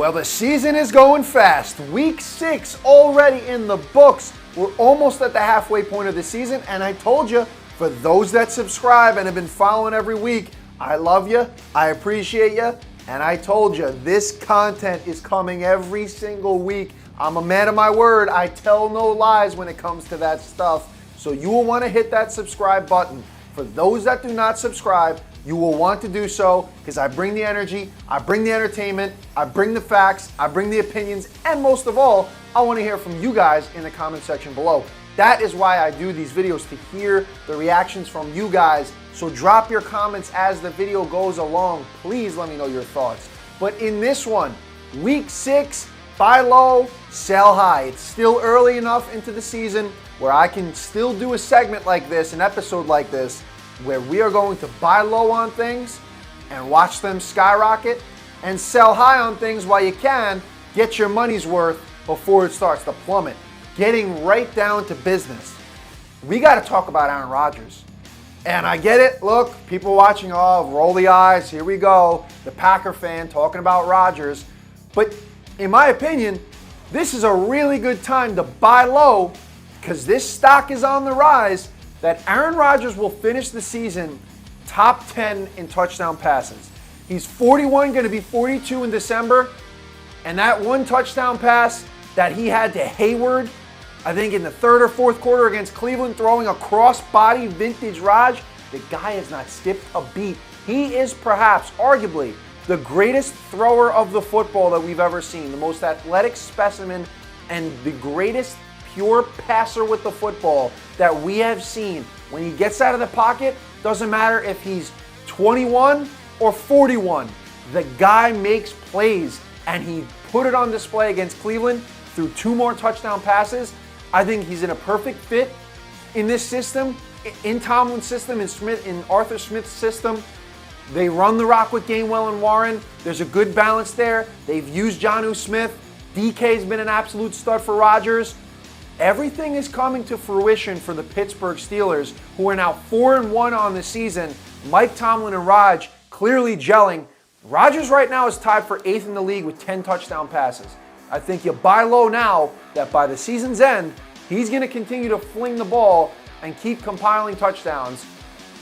Well, the season is going fast. Week 6 already in the books. We're almost at the halfway point of the season, and I told you, for those that subscribe and have been following every week, I love you, I appreciate you, and I told you, this content is coming every single week. I'm a man of my word. I tell no lies when it comes to that stuff. So you will want to hit that subscribe button. For those that do not subscribe, you will want to do so because I bring the energy, I bring the entertainment, I bring the facts, I bring the opinions, and most of all, I want to hear from you guys in the comment section below. That is why I do these videos, to hear the reactions from you guys. So drop your comments as the video goes along. Please let me know your thoughts. But in this one, week 6, buy low, sell high. It's still early enough into the season where I can still do a segment like this, an episode like this, where we are going to buy low on things and watch them skyrocket, and sell high on things while you can, get your money's worth before it starts to plummet. Getting right down to business. We got to talk about Aaron Rodgers. And I get it. Look, people watching, oh, roll the eyes. Here we go. The Packer fan talking about Rodgers. But in my opinion, this is a really good time to buy low because this stock is on the rise, that Aaron Rodgers will finish the season top 10 in touchdown passes. He's 41, going to be 42 in December. And that one touchdown pass that he had to Hayward, I think in the third or fourth quarter against Cleveland, throwing a cross-body vintage Raj, the guy has not skipped a beat. He is perhaps, arguably, the greatest thrower of the football that we've ever seen, the most athletic specimen, and the greatest pure passer with the football that we have seen. When he gets out of the pocket, doesn't matter if he's 21 or 41. The guy makes plays, and he put it on display against Cleveland through 2 more touchdown passes. I think he's in a perfect fit in this system, in Tomlin's system, in Arthur Smith's system. They run the rock with Gainwell and Warren. There's a good balance there. They've used Jonnu Smith. DK's been an absolute stud for Rodgers. Everything is coming to fruition for the Pittsburgh Steelers, who are now 4-1 on the season. Mike Tomlin and Raj clearly gelling. Rodgers right now is tied for 8th in the league with 10 touchdown passes. I think you buy low now that by the season's end, he's going to continue to fling the ball and keep compiling touchdowns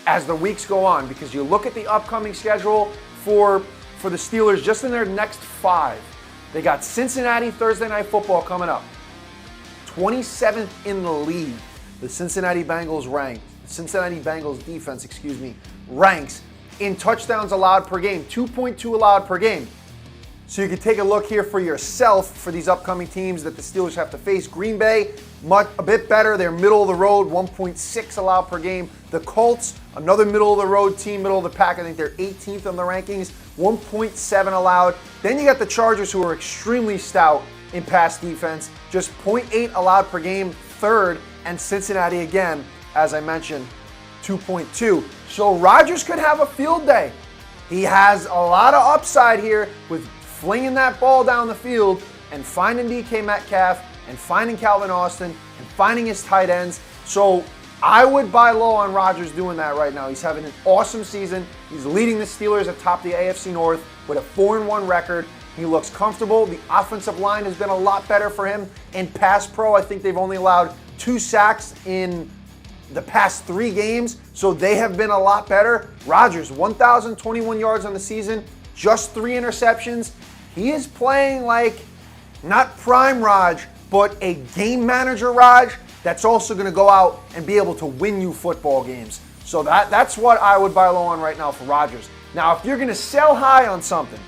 as the weeks go on, because you look at the upcoming schedule for the Steelers just in their next 5. They got Cincinnati Thursday Night Football coming up. 27th in the league. The Cincinnati Bengals defense, ranks in touchdowns allowed per game, 2.2 allowed per game. So you can take a look here for yourself for these upcoming teams that the Steelers have to face. Green Bay, a bit better. They're middle of the road, 1.6 allowed per game. The Colts, another middle of the road team, middle of the pack. I think they're 18th on the rankings, 1.7 allowed. Then you got the Chargers, who are extremely stout in pass defense, just 0.8 allowed per game, 3rd, and Cincinnati again, as I mentioned, 2.2. So Rodgers could have a field day. He has a lot of upside here with flinging that ball down the field and finding DK Metcalf and finding Calvin Austin and finding his tight ends. So I would buy low on Rodgers doing that right now. He's having an awesome season. He's leading the Steelers atop the AFC North with a 4-1 record. He looks comfortable. The offensive line has been a lot better for him. In pass pro, I think they've only allowed 2 sacks in the past 3 games, so they have been a lot better. Rodgers, 1,021 yards on the season, just 3 interceptions. He is playing like not prime Raj, but a game manager Raj that's also going to go out and be able to win you football games. So that's what I would buy low on right now for Rodgers. Now, if you're going to sell high on something,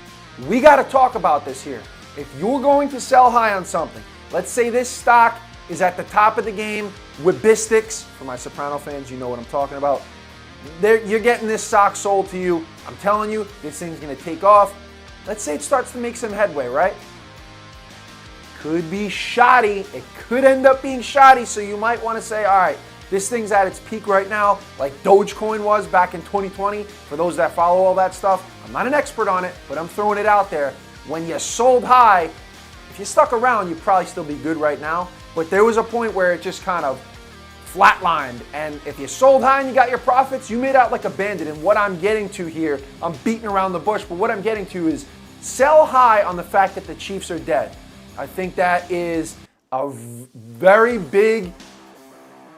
we got to talk about this here. If you're going to sell high on something, let's say this stock is at the top of the game, Wibistics. For my Soprano fans, you know what I'm talking about. You're getting this stock sold to you. I'm telling you, this thing's going to take off. Let's say it starts to make some headway, right? Could be shoddy. It could end up being shoddy, so you might want to say, all right, this thing's at its peak right now, like Dogecoin was back in 2020. For those that follow all that stuff, I'm not an expert on it, but I'm throwing it out there. When you sold high, if you stuck around, you'd probably still be good right now. But there was a point where it just kind of flatlined. And if you sold high and you got your profits, you made out like a bandit. And what I'm getting to here, I'm beating around the bush, but what I'm getting to is sell high on the fact that the Chiefs are dead. I think that is a very big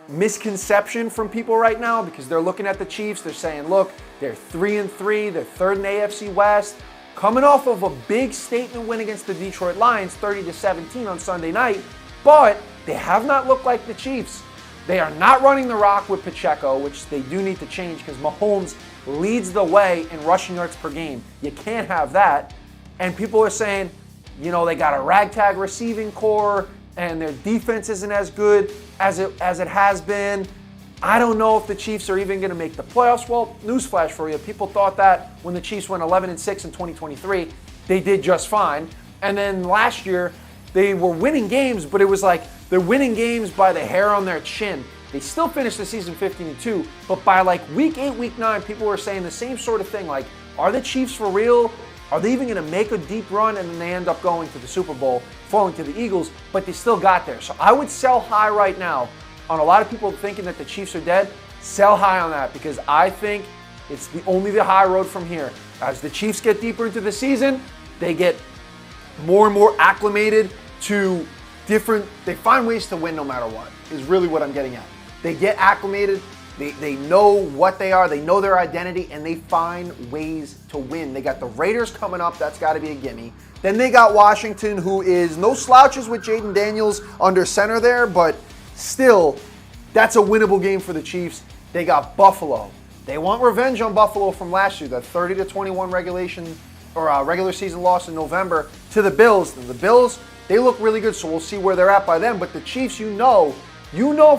misconception from people right now because they're looking at the Chiefs. They're saying, look, they're 3-3. They're third in the AFC West. Coming off of a big statement win against the Detroit Lions, 30-17 on Sunday night. But they have not looked like the Chiefs. They are not running the rock with Pacheco, which they do need to change because Mahomes leads the way in rushing yards per game. You can't have that. And people are saying, you know, they got a ragtag receiving core and their defense isn't as good as it has been. I don't know if the Chiefs are even going to make the playoffs. Well, newsflash for you. People thought that when the Chiefs went 11-6 in 2023, they did just fine. And then last year, they were winning games, but it was like they're winning games by the hair on their chin. They still finished the season 15-2, but by like week 8, week 9, people were saying the same sort of thing. Like, are the Chiefs for real? Are they even going to make a deep run? And then they end up going to the Super Bowl, falling to the Eagles, but they still got there. So I would sell high right now on a lot of people thinking that the Chiefs are dead. Sell high on that because I think it's only the high road from here. As the Chiefs get deeper into the season, they get more and more acclimated to they find ways to win no matter what, is really what I'm getting at. They get acclimated, they know what they are, they know their identity, and they find ways to win. They got the Raiders coming up, that's got to be a gimme. Then they got Washington, who is no slouches with Jaden Daniels under center there, but still, that's a winnable game for the Chiefs. They got Buffalo. They want revenge on Buffalo from last year, that 30-21 regular season loss in November to the Bills. And the Bills, they look really good, so we'll see where they're at by then. But the Chiefs, you know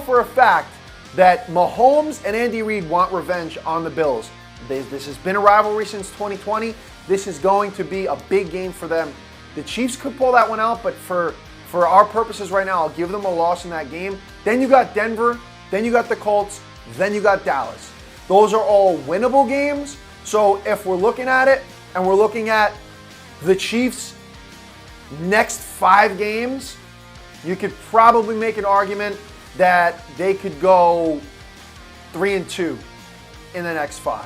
for a fact that Mahomes and Andy Reid want revenge on the Bills. This has been a rivalry since 2020. This is going to be a big game for them. The Chiefs could pull that one out, but for our purposes right now, I'll give them a loss in that game. Then you got Denver, then you got the Colts, then you got Dallas. Those are all winnable games. So if we're looking at it and we're looking at the Chiefs' next 5 games, you could probably make an argument that they could go 3-2 in the next 5.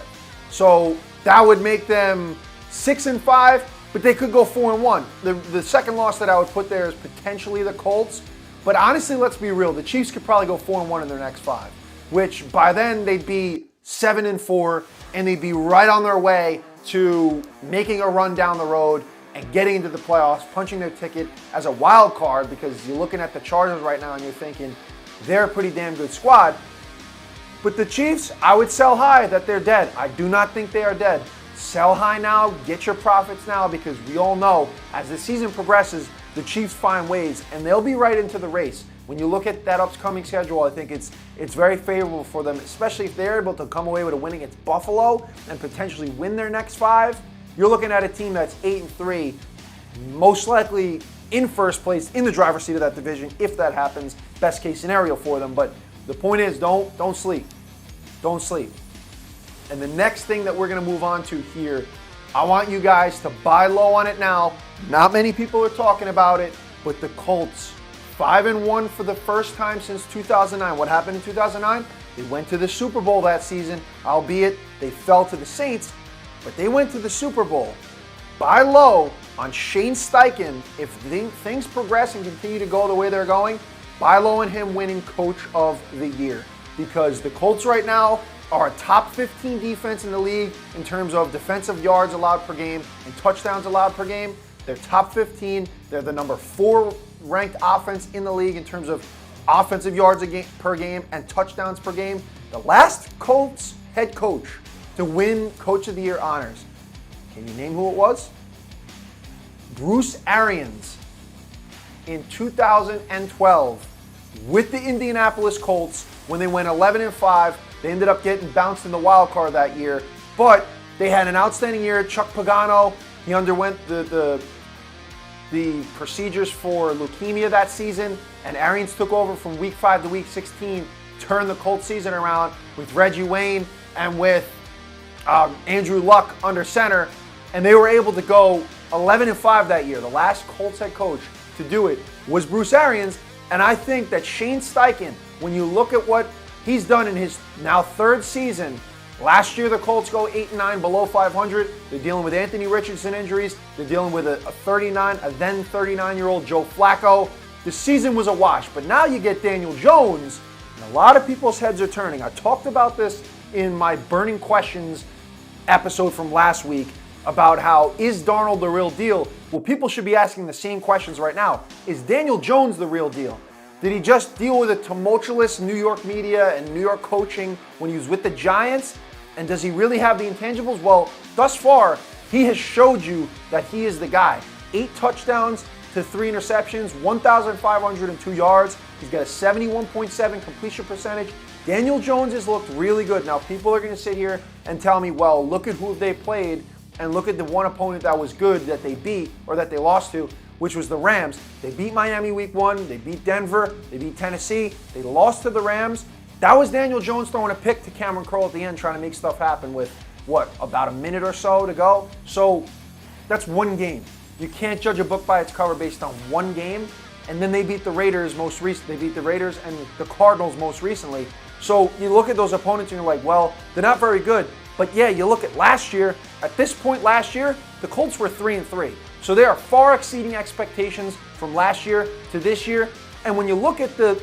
So that would make them 6-5, but they could go 4-1. The second loss that I would put there is potentially the Colts. But honestly, let's be real. The Chiefs could probably go 4-1 in their next 5, which by then they'd be 7-4, and they'd be right on their way to making a run down the road and getting into the playoffs, punching their ticket as a wild card, because you're looking at the Chargers right now and you're thinking they're a pretty damn good squad. But the Chiefs, I would sell high that they're dead. I do not think they are dead. Sell high now, get your profits now, because we all know as the season progresses, the Chiefs find ways and they'll be right into the race. When you look at that upcoming schedule, I think it's very favorable for them, especially if they're able to come away with a win against Buffalo and potentially win their next 5. You're looking at a team that's 8-3, most likely in first place in the driver's seat of that division if that happens. Best case scenario for them. But the point is, don't sleep. Don't sleep. And the next thing that we're going to move on to here, I want you guys to buy low on it now. Not many people are talking about it, but the Colts, 5-1 for the first time since 2009. What happened in 2009? They went to the Super Bowl that season, albeit they fell to the Saints, but they went to the Super Bowl. Buy low on Shane Steichen. If things progress and continue to go the way they're going, buy low on him winning Coach of the Year, because the Colts right now are a top 15 defense in the league in terms of defensive yards allowed per game and touchdowns allowed per game. They're top 15. They're the number 4 ranked offense in the league in terms of offensive yards per game and touchdowns per game. The last Colts head coach to win Coach of the Year honors, can you name who it was? Bruce Arians in 2012 with the Indianapolis Colts when they went 11-5. They ended up getting bounced in the wild card that year, but they had an outstanding year. Chuck Pagano, he underwent the procedures for leukemia that season, and Arians took over from week 5 to week 16, turned the Colts season around with Reggie Wayne and with Andrew Luck under center, and they were able to go 11-5 that year. The last Colts head coach to do it was Bruce Arians, and I think that Shane Steichen, when you look at what he's done in his now 3rd season Last year, the Colts go 8-9, below 500. They're dealing with Anthony Richardson injuries. They're dealing with a 39-year-old Joe Flacco. The season was a wash, but now you get Daniel Jones, and a lot of people's heads are turning. I talked about this in my Burning Questions episode from last week about how, is Darnold the real deal? Well, people should be asking the same questions right now. Is Daniel Jones the real deal? Did he just deal with a tumultuous New York media and New York coaching when he was with the Giants? And does he really have the intangibles? Well, thus far, he has showed you that he is the guy. 8 touchdowns to 3 interceptions, 1,502 yards. He's got a 71.7 completion percentage. Daniel Jones has looked really good. Now, people are going to sit here and tell me, well, look at who they played and look at the one opponent that was good that they beat or that they lost to, which was the Rams. They beat Miami week 1. They beat Denver. They beat Tennessee. They lost to the Rams. That was Daniel Jones throwing a pick to Cameron Crowe at the end, trying to make stuff happen with, about a minute or so to go? So that's one game. You can't judge a book by its cover based on one game. And then they beat the Raiders most recently. They beat the Raiders and the Cardinals most recently. So you look at those opponents and you're like, well, they're not very good. But yeah, you look at last year. At this point last year, the Colts were 3-3. So they are far exceeding expectations from last year to this year. And when you look at the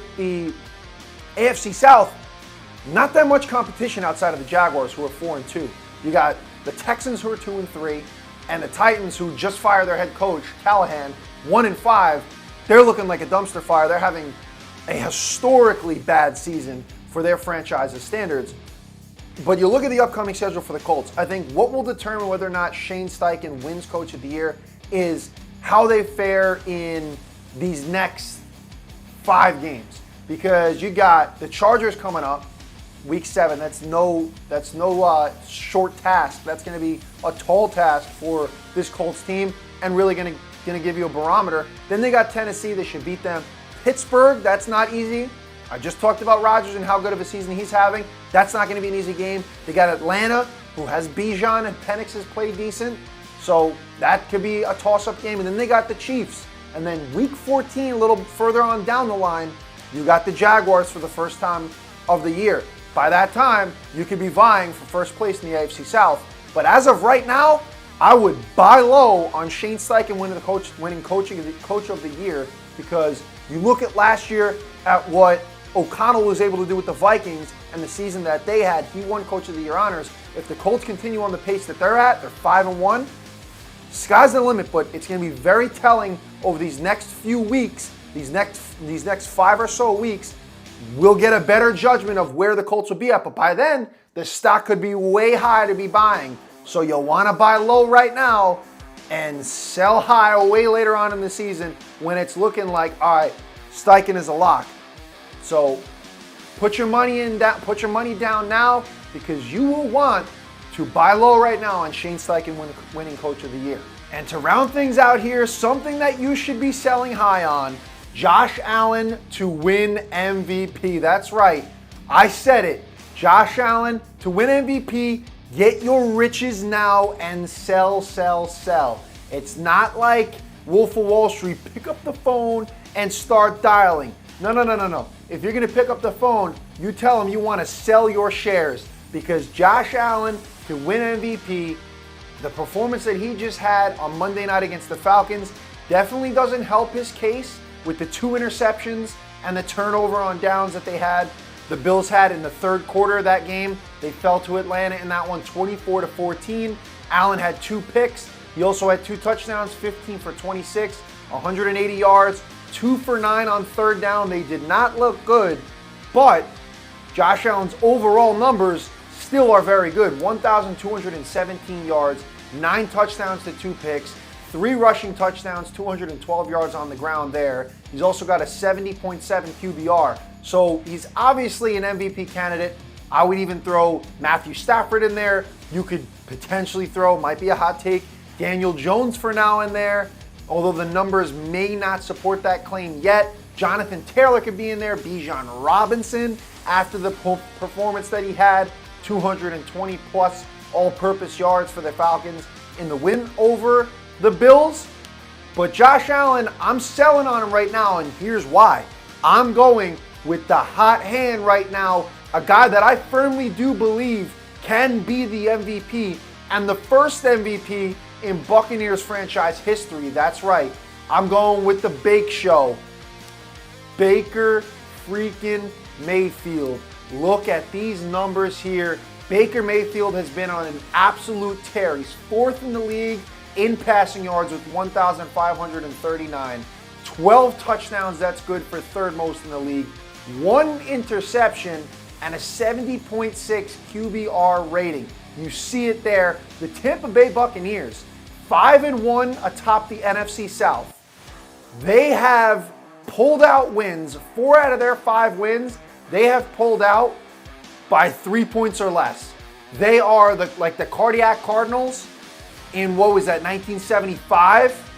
AFC South, not that much competition outside of the Jaguars, who are 4-2. You got the Texans, who are 2-3, and the Titans, who just fired their head coach, Callahan, 1-5. They're looking like a dumpster fire. They're having a historically bad season for their franchise's standards. But you look at the upcoming schedule for the Colts. I think what will determine whether or not Shane Steichen wins Coach of the Year is how they fare in these next 5 games. Because you got the Chargers coming up, week 7. That's no short task. That's going to be a tall task for this Colts team, and really going to give you a barometer. Then they got Tennessee. They should beat them. Pittsburgh, that's not easy. I just talked about Rodgers and how good of a season he's having. That's not going to be an easy game. They got Atlanta, who has Bijan, and Penix has played decent. So that could be a toss-up game. And then they got the Chiefs. And then week 14, a little further on down the line, you got the Jaguars for the first time of the year. By that time, you could be vying for first place in the AFC South. But as of right now, I would buy low on Shane Steichen winning Coach of the Year, because you look at last year at what O'Connell was able to do with the Vikings and the season that they had. He won Coach of the Year honors. If the Colts continue on the pace that they're at, they're 5-1. Sky's the limit, but it's going to be very telling over these next few weeks. These next 5 or so weeks, we'll get a better judgment of where the Colts will be at. But by then, the stock could be way high to be buying. So you'll want to buy low right now and sell high way later on in the season when it's looking like, all right, Steichen is a lock. So put your money down now, because you will want to buy low right now on Shane Steichen winning Coach of the Year. And to round things out here, something that you should be selling high on, Josh Allen to win MVP. That's right. I said it. Josh Allen to win MVP. Get your riches now and sell, sell, sell. It's not like Wolf of Wall Street. Pick up the phone and start dialing. No. If you're going to pick up the phone, you tell them you want to sell your shares, because Josh Allen to win MVP, the performance that he just had on Monday night against the Falcons definitely doesn't help his case with the 2 interceptions and the turnover on downs that the Bills had in the third quarter of that game. They fell to Atlanta in that one 24-14. Allen had 2 picks. He also had 2 touchdowns, 15 for 26, 180 yards, 2 for 9 on third down. They did not look good, but Josh Allen's overall numbers still are very good. 1,217 yards, 9 touchdowns to 2 picks, 3 rushing touchdowns, 212 yards on the ground there. He's also got a 70.7 QBR. So he's obviously an MVP candidate. I would even throw Matthew Stafford in there. You could potentially throw, might be a hot take, Daniel Jones for now in there, although the numbers may not support that claim yet. Jonathan Taylor could be in there. Bijan Robinson, after the performance that he had, 220 plus all-purpose yards for the Falcons in the win over the Bills. But Josh Allen, I'm selling on him right now, and here's why. I'm going with the hot hand right now, a guy that I firmly do believe can be the MVP and the first MVP in Buccaneers franchise history. That's right. I'm going with the Bake Show. Baker freaking Mayfield. Look at these numbers here. Baker Mayfield has been on an absolute tear. He's fourth in the league in passing yards with 1,539. 12 touchdowns, that's good for third most in the league. 1 interception and a 70.6 QBR rating. You see it there. The Tampa Bay Buccaneers, 5-1 atop the NFC South. They have pulled out wins. 4 out of their 5 wins, they have pulled out by 3 points or less. They are like the cardiac Cardinals in, what was that, 1975?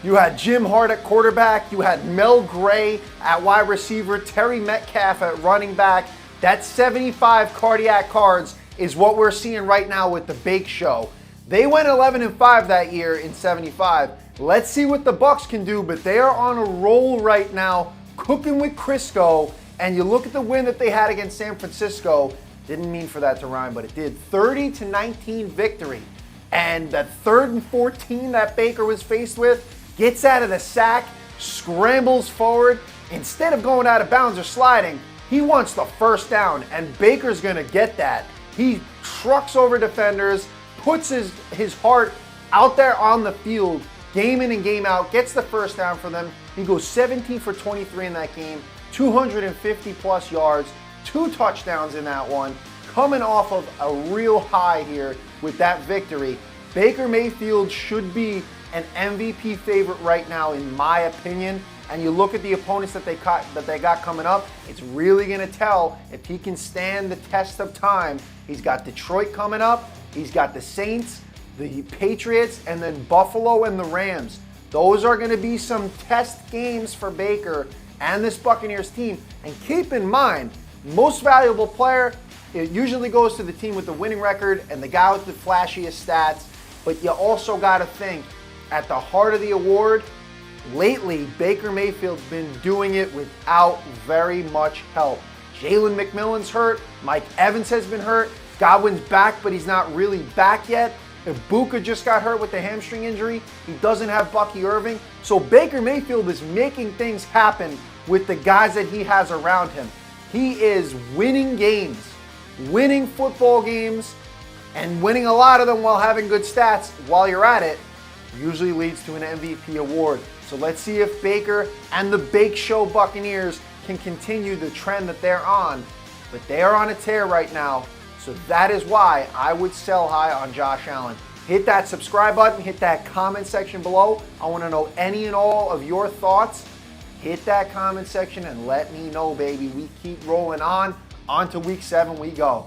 You had Jim Hart at quarterback. You had Mel Gray at wide receiver, Terry Metcalf at running back. That 75 cardiac Cards is what we're seeing right now with the Bake Show. They went 11-5 that year in 75. Let's see what the Bucs can do, but they are on a roll right now, cooking with Crisco. And you look at the win that they had against San Francisco. Didn't mean for that to rhyme, but it did. 30-19 victory. And that 3rd and 14 that Baker was faced with, gets out of the sack, scrambles forward. Instead of going out of bounds or sliding, he wants the first down, and Baker's gonna get that. He trucks over defenders, puts his heart out there on the field, game in and game out, gets the first down for them. He goes 17 for 23 in that game, 250 plus yards, 2 touchdowns in that one, coming off of a real high here with that victory. Baker Mayfield should be an MVP favorite right now, in my opinion. And you look at the opponents that they got coming up, it's really going to tell if he can stand the test of time. He's got Detroit coming up, he's got the Saints, the Patriots, and then Buffalo and the Rams. Those are going to be some test games for Baker and this Buccaneers team. And keep in mind, most valuable player, it usually goes to the team with the winning record and the guy with the flashiest stats. But you also got to think, at the heart of the award, lately, Baker Mayfield's been doing it without very much help. Jalen McMillan's hurt. Mike Evans has been hurt. Godwin's back, but he's not really back yet. Ibuka just got hurt with the hamstring injury. He doesn't have Bucky Irving. So Baker Mayfield is making things happen with the guys that he has around him. He is winning games, winning football games, and winning a lot of them while having good stats. While you're at it, usually leads to an MVP award. So let's see if Baker and the Bake Show Buccaneers can continue the trend that they're on. But they are on a tear right now. So that is why I would sell high on Josh Allen. Hit that subscribe button, hit that comment section below. I want to know any and all of your thoughts. Hit that comment section and let me know, baby. We keep rolling on to week 7 we go.